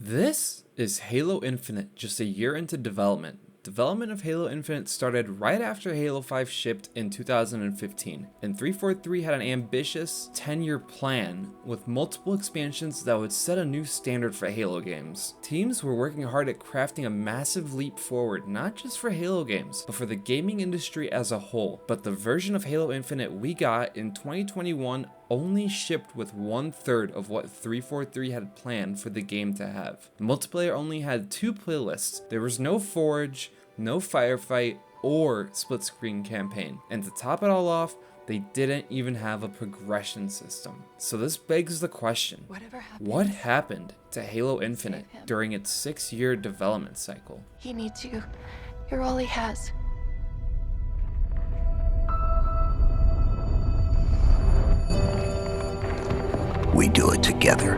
This is Halo Infinite just a year into development. Development of Halo Infinite started right after Halo 5 shipped in 2015, and 343 had an ambitious 10-year plan with multiple expansions that would set a new standard for Halo games. Teams were working hard at crafting a massive leap forward, not just for Halo games, but for the gaming industry as a whole. But the version of Halo Infinite we got in 2021 only shipped with 1/3 of what 343 had planned for the game to have. Multiplayer only had 2 playlists. There was no Forge, no Firefight, or split screen campaign. And to top it all off, they didn't even have a progression system. So this begs the question, what happened to Halo Infinite during its 6-year development cycle? He needs you. You're all he has. We do it together.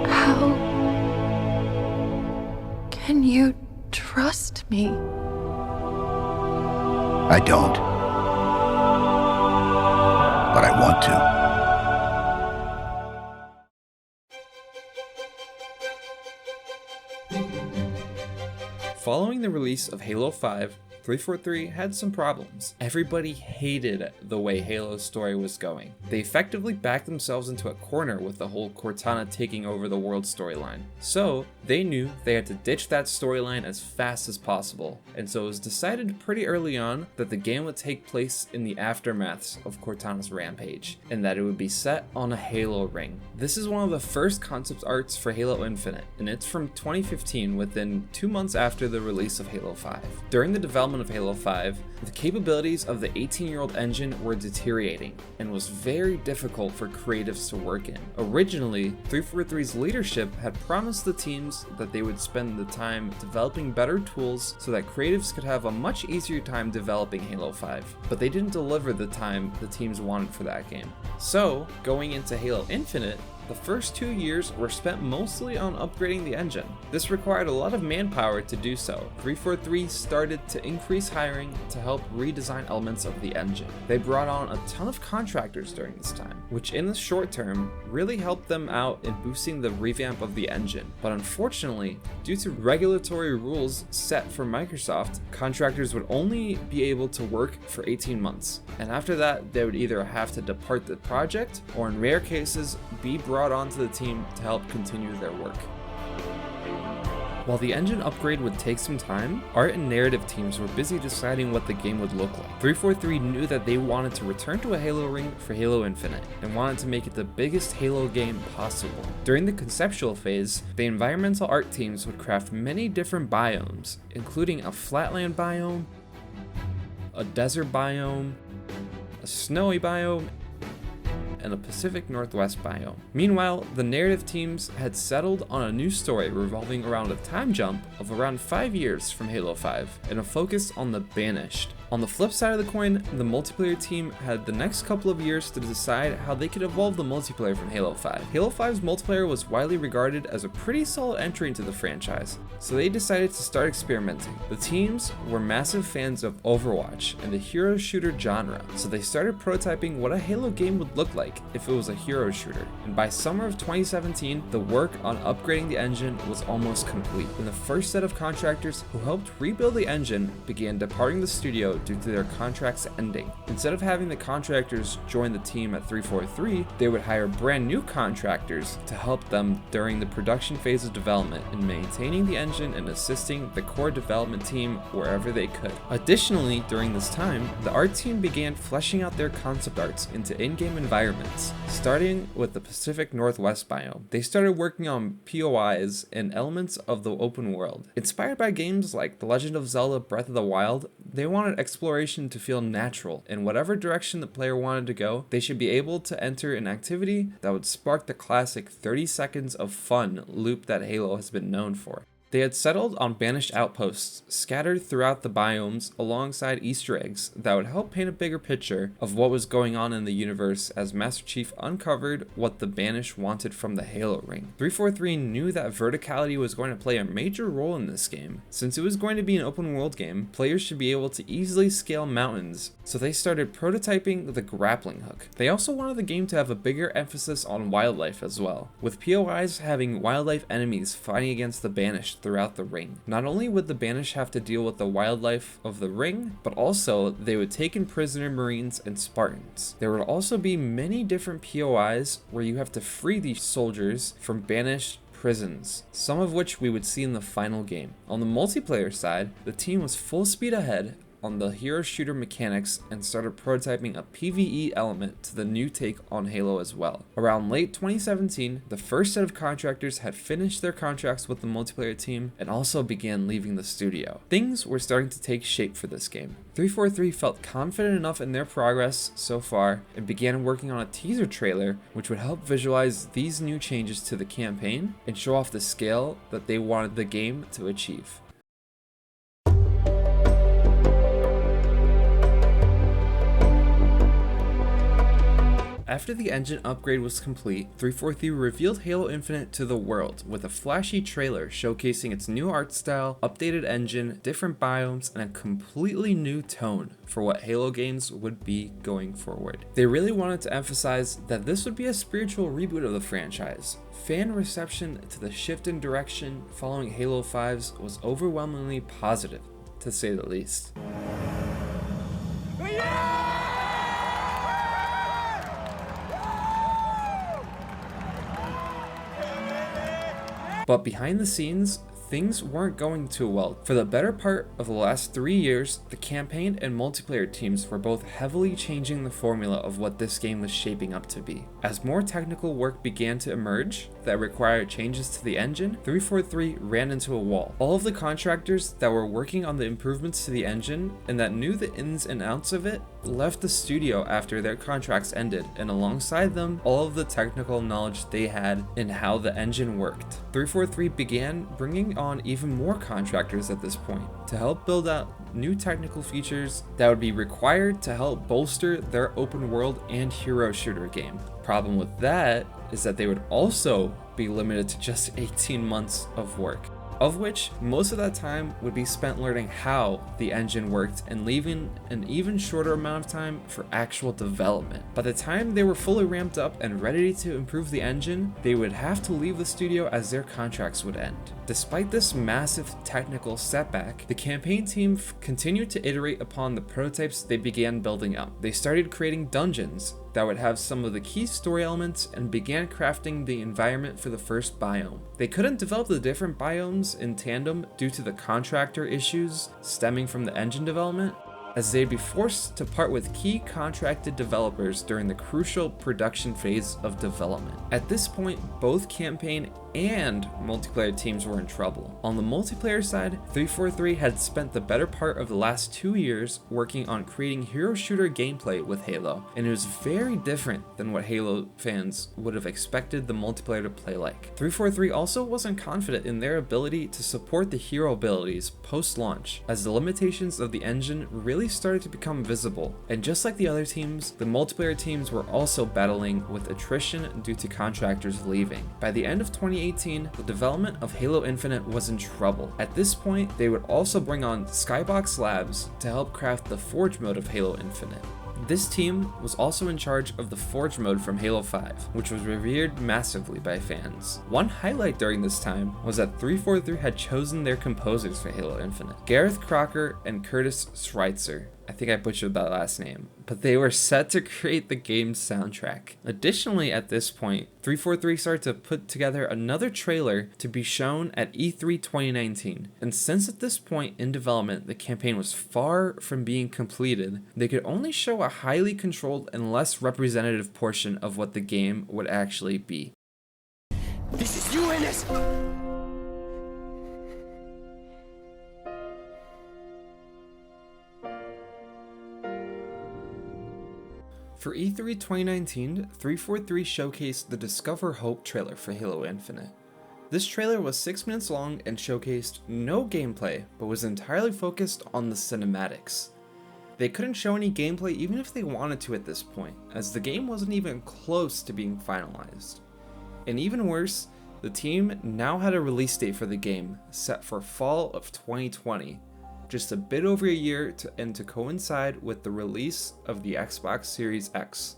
How can you trust me? I don't. But I want to. Following the release of Halo 5, 343 had some problems. Everybody hated the way Halo's story was going. They effectively backed themselves into a corner with the whole Cortana taking over the world storyline. So they knew they had to ditch that storyline as fast as possible. And so it was decided pretty early on that the game would take place in the aftermaths of Cortana's rampage, and that it would be set on a Halo ring. This is one of the first concept arts for Halo Infinite, and it's from 2015, within 2 months after the release of Halo 5. During the development of Halo 5, the capabilities of the 18-year-old engine were deteriorating and was very difficult for creatives to work in. Originally, 343's leadership had promised the teams that they would spend the time developing better tools so that creatives could have a much easier time developing Halo 5, but they didn't deliver the time the teams wanted for that game. So, going into Halo Infinite, the first 2 years were spent mostly on upgrading the engine. This required a lot of manpower to do so. 343 started to increase hiring to help redesign elements of the engine. They brought on a ton of contractors during this time, which in the short term really helped them out in boosting the revamp of the engine. But unfortunately, due to regulatory rules set for Microsoft, contractors would only be able to work for 18 months. And after that, they would either have to depart the project or in rare cases be brought onto the team to help continue their work. While the engine upgrade would take some time, art and narrative teams were busy deciding what the game would look like. 343 knew that they wanted to return to a Halo ring for Halo Infinite, and wanted to make it the biggest Halo game possible. During the conceptual phase, the environmental art teams would craft many different biomes, including a flatland biome, a desert biome, a snowy biome, and a Pacific Northwest biome. Meanwhile, the narrative teams had settled on a new story revolving around a time jump of around 5 years from Halo 5, and a focus on the Banished. On the flip side of the coin, the multiplayer team had the next couple of years to decide how they could evolve the multiplayer from Halo 5. Halo 5's multiplayer was widely regarded as a pretty solid entry into the franchise, so they decided to start experimenting. The teams were massive fans of Overwatch and the hero shooter genre, so they started prototyping what a Halo game would look like if it was a hero shooter. And by summer of 2017, the work on upgrading the engine was almost complete, and the first set of contractors who helped rebuild the engine began departing the studio due to their contracts ending. Instead of having the contractors join the team at 343, they would hire brand new contractors to help them during the production phase of development in maintaining the engine and assisting the core development team wherever they could. Additionally, during this time, the art team began fleshing out their concept arts into in-game environments, starting with the Pacific Northwest biome. They started working on POIs and elements of the open world. Inspired by games like The Legend of Zelda Breath of the Wild, they wanted exploration to feel natural. In whatever direction the player wanted to go, they should be able to enter an activity that would spark the classic 30 seconds of fun loop that Halo has been known for. They had settled on banished outposts scattered throughout the biomes alongside Easter eggs that would help paint a bigger picture of what was going on in the universe as Master Chief uncovered what the Banished wanted from the Halo ring. 343 knew that verticality was going to play a major role in this game. Since it was going to be an open world game, players should be able to easily scale mountains, so they started prototyping the grappling hook. They also wanted the game to have a bigger emphasis on wildlife as well, with POIs having wildlife enemies fighting against the Banished throughout the ring. Not only would the Banished have to deal with the wildlife of the ring, but also they would take in prisoner Marines and Spartans. There would also be many different POIs where you have to free these soldiers from Banished prisons, some of which we would see in the final game. On the multiplayer side, the team was full speed ahead on the hero shooter mechanics and started prototyping a PvE element to the new take on Halo as well. Around late 2017, the first set of contractors had finished their contracts with the multiplayer team and also began leaving the studio. Things were starting to take shape for this game. 343 felt confident enough in their progress so far and began working on a teaser trailer which would help visualize these new changes to the campaign and show off the scale that they wanted the game to achieve. After the engine upgrade was complete, 343 revealed Halo Infinite to the world with a flashy trailer showcasing its new art style, updated engine, different biomes, and a completely new tone for what Halo games would be going forward. They really wanted to emphasize that this would be a spiritual reboot of the franchise. Fan reception to the shift in direction following Halo 5's was overwhelmingly positive, to say the least. But behind the scenes, things weren't going too well. For the better part of the last 3 years, the campaign and multiplayer teams were both heavily changing the formula of what this game was shaping up to be. As more technical work began to emerge that required changes to the engine, 343 ran into a wall. All of the contractors that were working on the improvements to the engine and that knew the ins and outs of it left the studio after their contracts ended, and alongside them, all of the technical knowledge they had in how the engine worked. 343 began bringing on even more contractors at this point to help build out new technical features that would be required to help bolster their open world and hero shooter game. Problem with that is that they would also be limited to just 18 months of work, of which most of that time would be spent learning how the engine worked and leaving an even shorter amount of time for actual development. By the time they were fully ramped up and ready to improve the engine, they would have to leave the studio as their contracts would end. Despite this massive technical setback, the campaign team continued to iterate upon the prototypes they began building up. They started creating dungeons that would have some of the key story elements and began crafting the environment for the first biome. They couldn't develop the different biomes in tandem due to the contractor issues stemming from the engine development, as they'd be forced to part with key contracted developers during the crucial production phase of development. At this point, both campaign and multiplayer teams were in trouble. On the multiplayer side, 343 had spent the better part of the last 2 years working on creating hero shooter gameplay with Halo, and it was very different than what Halo fans would have expected the multiplayer to play like. 343 also wasn't confident in their ability to support the hero abilities post-launch, as the limitations of the engine really started to become visible. And just like the other teams, the multiplayer teams were also battling with attrition due to contractors leaving. By the end of 2018, the development of Halo Infinite was in trouble. At this point, they would also bring on Skybox Labs to help craft the Forge mode of Halo Infinite. This team was also in charge of the Forge mode from Halo 5, which was revered massively by fans. One highlight during this time was that 343 had chosen their composers for Halo Infinite, Gareth Crocker and Curtis Schweitzer. I think I butchered that last name, but they were set to create the game's soundtrack. Additionally, at this point, 343 started to put together another trailer to be shown at E3 2019, and since at this point in development the campaign was far from being completed, they could only show a highly controlled and less representative portion of what the game would actually be. This is you, Ennis! For E3 2019, 343 showcased the Discover Hope trailer for Halo Infinite. This trailer was 6 minutes long and showcased no gameplay, but was entirely focused on the cinematics. They couldn't show any gameplay even if they wanted to at this point, as the game wasn't even close to being finalized. And even worse, the team now had a release date for the game set for fall of 2020, just a bit over a year to coincide with the release of the Xbox Series X.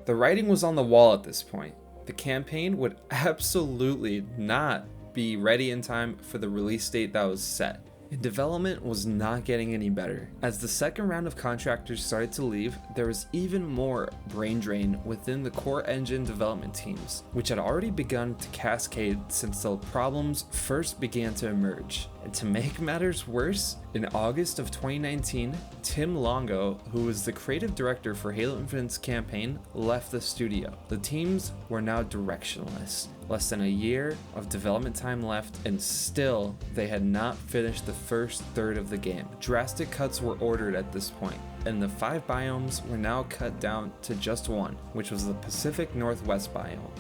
The writing was on the wall at this point. The campaign would absolutely not be ready in time for the release date that was set. And development was not getting any better. As the second round of contractors started to leave, there was even more brain drain within the core engine development teams, which had already begun to cascade since the problems first began to emerge. And to make matters worse, in August of 2019, Tim Longo, who was the creative director for Halo Infinite's campaign, left the studio. The teams were now directionless. Less than a year of development time left, and still they had not finished the first third of the game. Drastic cuts were ordered at this point, and the 5 biomes were now cut down to just one, which was the Pacific Northwest biome.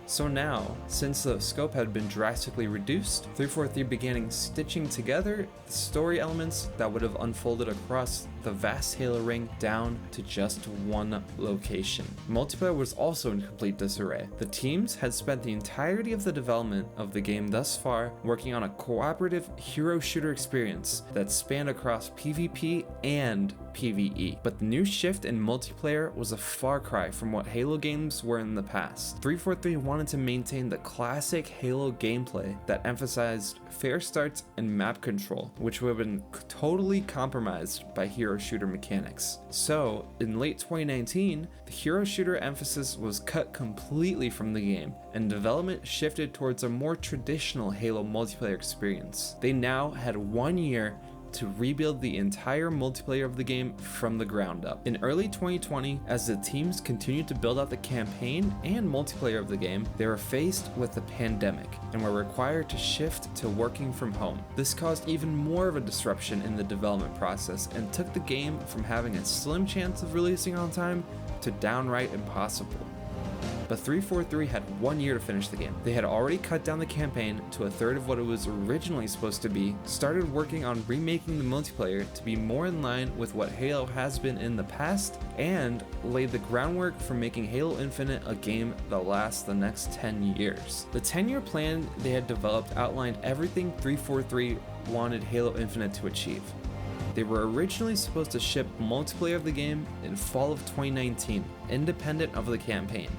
So now, since the scope had been drastically reduced, 343 began stitching together the story elements that would have unfolded across the vast Halo ring down to just one location. Multiplayer was also in complete disarray. The teams had spent the entirety of the development of the game thus far working on a cooperative hero shooter experience that spanned across PvP and PvE. But the new shift in multiplayer was a far cry from what Halo games were in the past. 343 wanted to maintain the classic Halo gameplay that emphasized fair starts and map control, which would have been totally compromised by hero shooter mechanics. So, in late 2019, the hero shooter emphasis was cut completely from the game, and development shifted towards a more traditional Halo multiplayer experience. They now had 1 year to rebuild the entire multiplayer of the game from the ground up. In early 2020, as the teams continued to build out the campaign and multiplayer of the game, they were faced with the pandemic and were required to shift to working from home. This caused even more of a disruption in the development process and took the game from having a slim chance of releasing on time to downright impossible. But 343 had 1 year to finish the game. They had already cut down the campaign to a third of what it was originally supposed to be, started working on remaking the multiplayer to be more in line with what Halo has been in the past, and laid the groundwork for making Halo Infinite a game that lasts the next 10 years. The 10-year plan they had developed outlined everything 343 wanted Halo Infinite to achieve. They were originally supposed to ship multiplayer of the game in fall of 2019, independent of the campaign.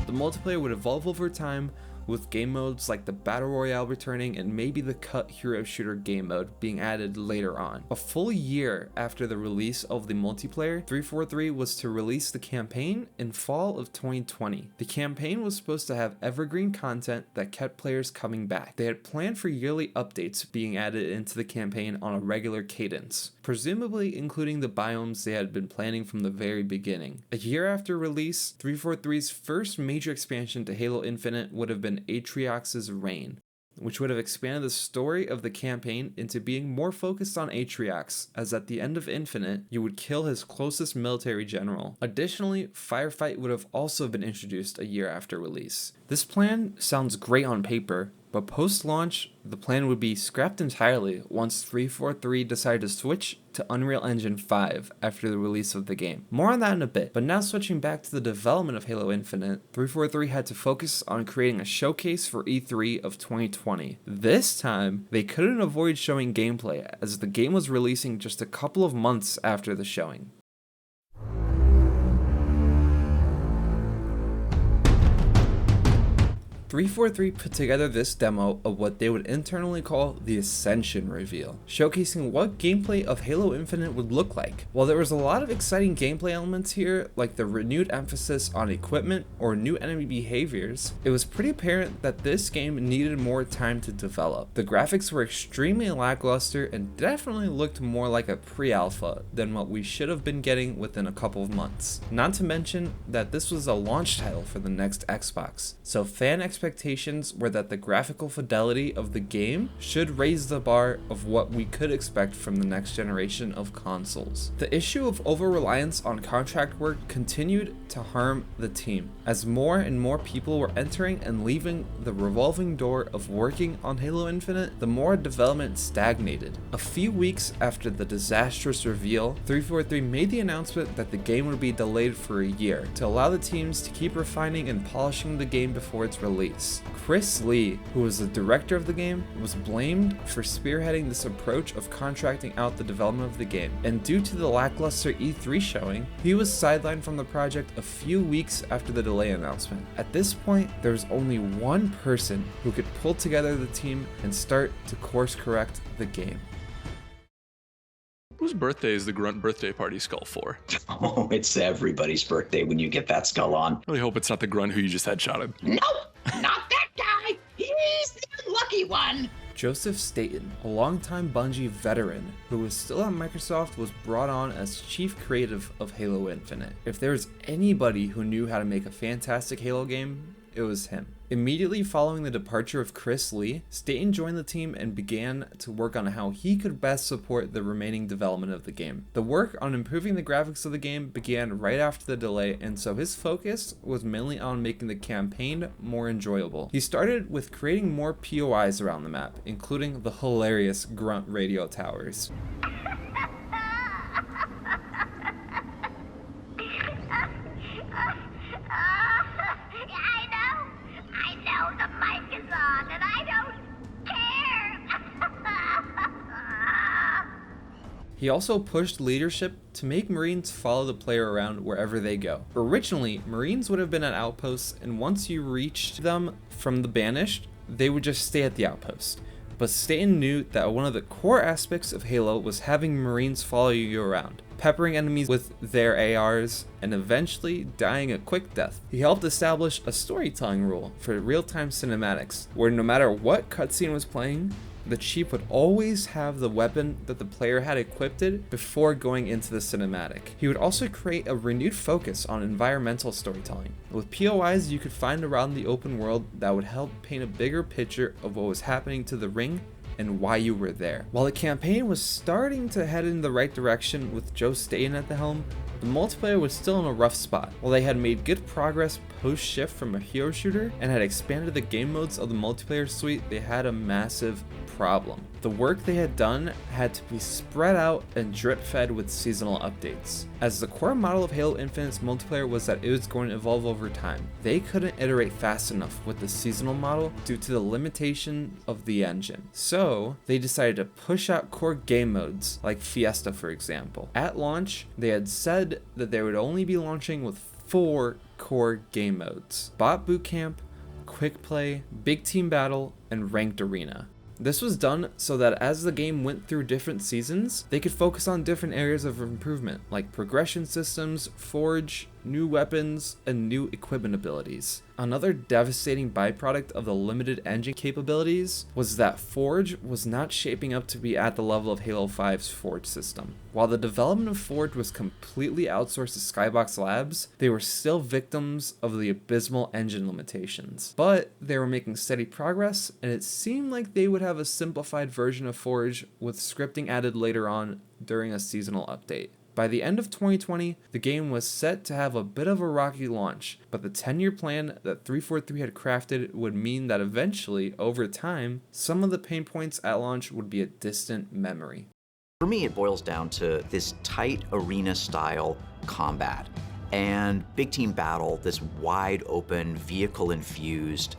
The multiplayer would evolve over time, with game modes like the Battle Royale returning and maybe the cut hero shooter game mode being added later on. A full year after the release of the multiplayer, 343 was to release the campaign in fall of 2020. The campaign was supposed to have evergreen content that kept players coming back. They had planned for yearly updates being added into the campaign on a regular cadence, presumably including the biomes they had been planning from the very beginning. A year after release, 343's first major expansion to Halo Infinite would have been Atriox's Reign, which would have expanded the story of the campaign into being more focused on Atriox, as at the end of Infinite, you would kill his closest military general. Additionally, Firefight would have also been introduced a year after release. This plan sounds great on paper, but post-launch, the plan would be scrapped entirely once 343 decided to switch to Unreal Engine 5 after the release of the game. More on that in a bit, but now switching back to the development of Halo Infinite, 343 had to focus on creating a showcase for E3 of 2020. This time, they couldn't avoid showing gameplay, as the game was releasing just a couple of months after the showing. 343 put together this demo of what they would internally call the Ascension reveal, showcasing what gameplay of Halo Infinite would look like. While there was a lot of exciting gameplay elements here, like the renewed emphasis on equipment or new enemy behaviors, it was pretty apparent that this game needed more time to develop. The graphics were extremely lackluster and definitely looked more like a pre-alpha than what we should have been getting within a couple of months. Not to mention that this was a launch title for the next Xbox, so fan expectations expectations were that the graphical fidelity of the game should raise the bar of what we could expect from the next generation of consoles. The issue of over-reliance on contract work continued to harm the team, as more and more people were entering and leaving the revolving door of working on Halo Infinite, the more development stagnated. A few weeks after the Disastrous reveal, 343 made the announcement that the game would be delayed for a year to allow the teams to keep refining and polishing the game before its release. Chris Lee, who was the director of the game, was blamed for spearheading this approach of contracting out the development of the game, and due to the lackluster E3 showing, he was sidelined from the project a few weeks after the delay announcement. At this point, there was only one person who could pull together the team and start to course correct the game. Whose birthday is the Grunt birthday party skull for? Oh, it's everybody's birthday when you get that skull on. I really hope it's not the Grunt who you just headshotted. Nope, not that guy. He's the unlucky one. Joseph Staten, a longtime Bungie veteran who was still at Microsoft, was brought on as chief creative of Halo Infinite. If there was anybody who knew how to make a fantastic Halo game, it was him. Immediately following the departure of Chris Lee, Staten joined the team and began to work on how he could best support the remaining development of the game. The work on improving the graphics of the game began right after the delay, and so his focus was mainly on making the campaign more enjoyable. He started with creating more POIs around the map, including the hilarious Grunt radio towers. He also pushed leadership to make Marines follow the player around wherever they go. Originally, Marines would have been at outposts, and once you reached them from the Banished, they would just stay at the outpost. But Staten knew that one of the core aspects of Halo was having Marines follow you around, peppering enemies with their ARs, and eventually dying a quick death. He helped establish a storytelling rule for real-time cinematics, where no matter what cutscene was playing, the chief would always have the weapon that the player had equipped before going into the cinematic. He would also create a renewed focus on environmental storytelling, with POIs you could find around the open world that would help paint a bigger picture of what was happening to the ring and why you were there. While the campaign was starting to head in the right direction with Joe Staten at the helm, the multiplayer was still in a rough spot. While they had made good progress post-shift from a hero shooter and had expanded the game modes of the multiplayer suite, they had a massive problem. The work they had done had to be spread out and drip-fed with seasonal updates. As the core model of Halo Infinite's multiplayer was that it was going to evolve over time, they couldn't iterate fast enough with the seasonal model due to the limitation of the engine. So they decided to push out core game modes, like Fiesta for example. At launch, they had said that they would only be launching with 4 core game modes: Bot Bootcamp, Quick Play, Big Team Battle, and Ranked Arena. This was done so that as the game went through different seasons, they could focus on different areas of improvement, like progression systems, forge, new weapons, and new equipment abilities. Another devastating byproduct of the limited engine capabilities was that Forge was not shaping up to be at the level of Halo 5's Forge system. While the development of Forge was completely outsourced to Skybox Labs, they were still victims of the abysmal engine limitations. But they were making steady progress, and it seemed like they would have a simplified version of Forge with scripting added later on during a seasonal update. By the end of 2020, the game was set to have a bit of a rocky launch, but the 10-year plan that 343 had crafted would mean that eventually, over time, some of the pain points at launch would be a distant memory. For me, it boils down to this tight arena-style combat and Big Team Battle, this wide-open, vehicle-infused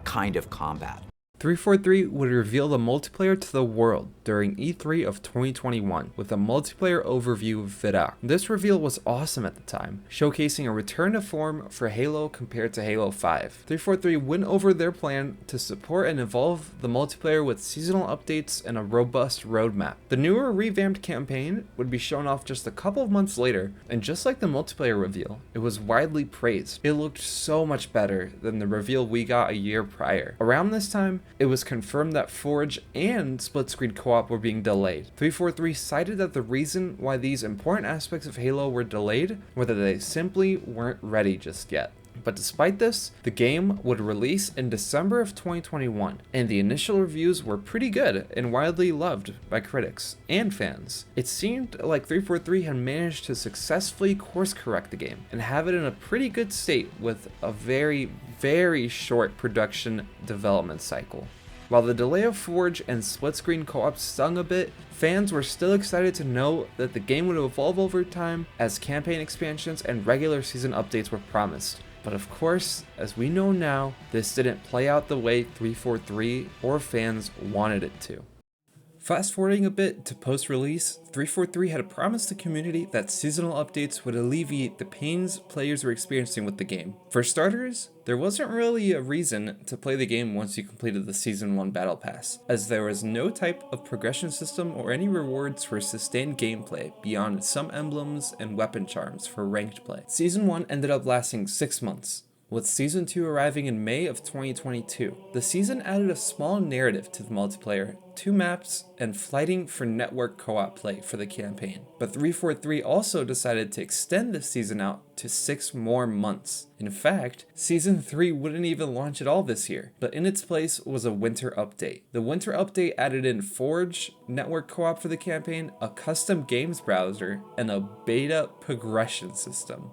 kind of combat. 343 would reveal the multiplayer to the world during E3 of 2021 with a multiplayer overview video. This reveal was awesome at the time, showcasing a return to form for Halo compared to Halo 5. 343 went over their plan to support and evolve the multiplayer with seasonal updates and a robust roadmap. The newer revamped campaign would be shown off just a couple of months later, and just like the multiplayer reveal, it was widely praised. It looked so much better than the reveal we got a year prior. Around this time, it was confirmed that Forge and split-screen co-op were being delayed. 343 cited that the reason why these important aspects of Halo were delayed were that they simply weren't ready just yet. But despite this, the game would release in December of 2021, and the initial reviews were pretty good and widely loved by critics and fans. It seemed like 343 had managed to successfully course correct the game and have it in a pretty good state with a very short production development cycle. While the delay of Forge and split-screen co-op stung a bit, fans were still excited to know that the game would evolve over time as campaign expansions and regular season updates were promised. But of course, as we know now, this didn't play out the way 343 or fans wanted it to. Fast forwarding a bit to post-release, 343 had promised the community that seasonal updates would alleviate the pains players were experiencing with the game. For starters, there wasn't really a reason to play the game once you completed the Season 1 Battle Pass, as there was no type of progression system or any rewards for sustained gameplay beyond some emblems and weapon charms for ranked play. Season 1 ended up lasting 6 months, with Season 2 arriving in May of 2022. The season added a small narrative to the multiplayer, 2 maps, and fighting for network co-op play for the campaign. But 343 also decided to extend the season out to 6 more months. In fact, Season 3 wouldn't even launch at all this year, but in its place was a winter update. The winter update added in Forge, network co-op for the campaign, a custom games browser, and a beta progression system.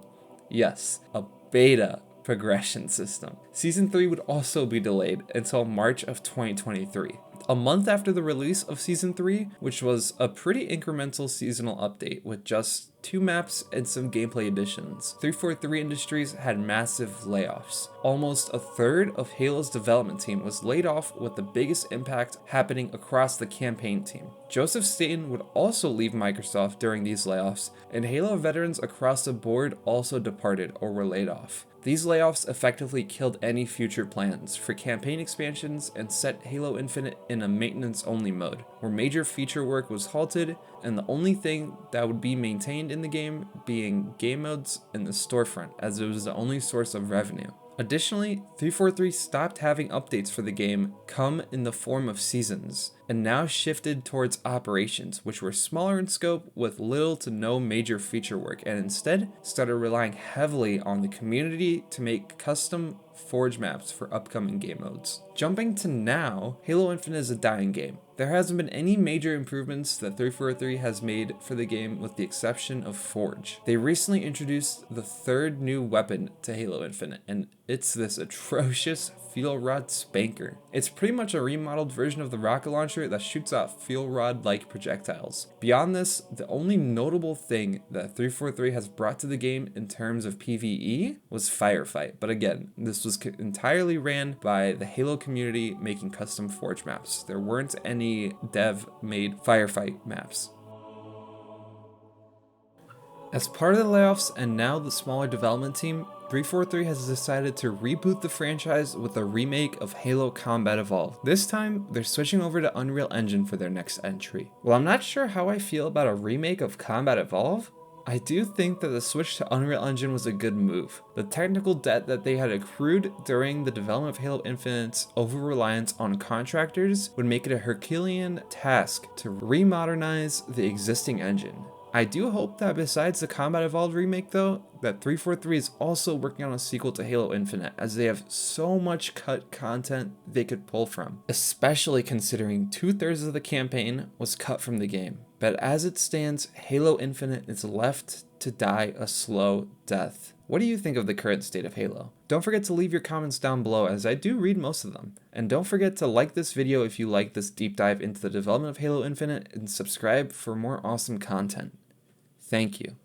Yes, a beta progression system. Season 3 would also be delayed until March of 2023. A month after the release of Season 3, which was a pretty incremental seasonal update with just 2 maps and some gameplay additions, 343 Industries had massive layoffs. Almost a third of Halo's development team was laid off, with the biggest impact happening across the campaign team. Joseph Staten would also leave Microsoft during these layoffs, and Halo veterans across the board also departed or were laid off. These layoffs effectively killed any future plans for campaign expansions and set Halo Infinite in a maintenance-only mode, where major feature work was halted and the only thing that would be maintained in the game being game modes and the storefront, as it was the only source of revenue. Additionally, 343 stopped having updates for the game come in the form of seasons, and now shifted towards operations, which were smaller in scope with little to no major feature work, and instead started relying heavily on the community to make custom Forge maps for upcoming game modes. Jumping to now, Halo Infinite is a dying game. There hasn't been any major improvements that 343 has made for the game with the exception of Forge. They recently introduced the 3rd new weapon to Halo Infinite, and it's this atrocious fuel rod spanker. It's pretty much a remodeled version of the rocket launcher that shoots out fuel rod-like projectiles. Beyond this, the only notable thing that 343 has brought to the game in terms of PvE was Firefight, but again, this was entirely ran by the Halo community making custom Forge maps. There weren't any dev-made Firefight maps. As part of the layoffs and now the smaller development team, 343 has decided to reboot the franchise with a remake of Halo Combat Evolved. This time, they're switching over to Unreal Engine for their next entry. While I'm not sure how I feel about a remake of Combat Evolved, I do think that the switch to Unreal Engine was a good move. The technical debt that they had accrued during the development of Halo Infinite's over-reliance on contractors would make it a Herculean task to remodernize the existing engine. I do hope that besides the Combat Evolved remake though, that 343 is also working on a sequel to Halo Infinite, as they have so much cut content they could pull from, especially considering 2/3 of the campaign was cut from the game. But as it stands, Halo Infinite is left to die a slow death. What do you think of the current state of Halo? Don't forget to leave your comments down below, as I do read most of them. And don't forget to like this video if you like this deep dive into the development of Halo Infinite, and subscribe for more awesome content. Thank you.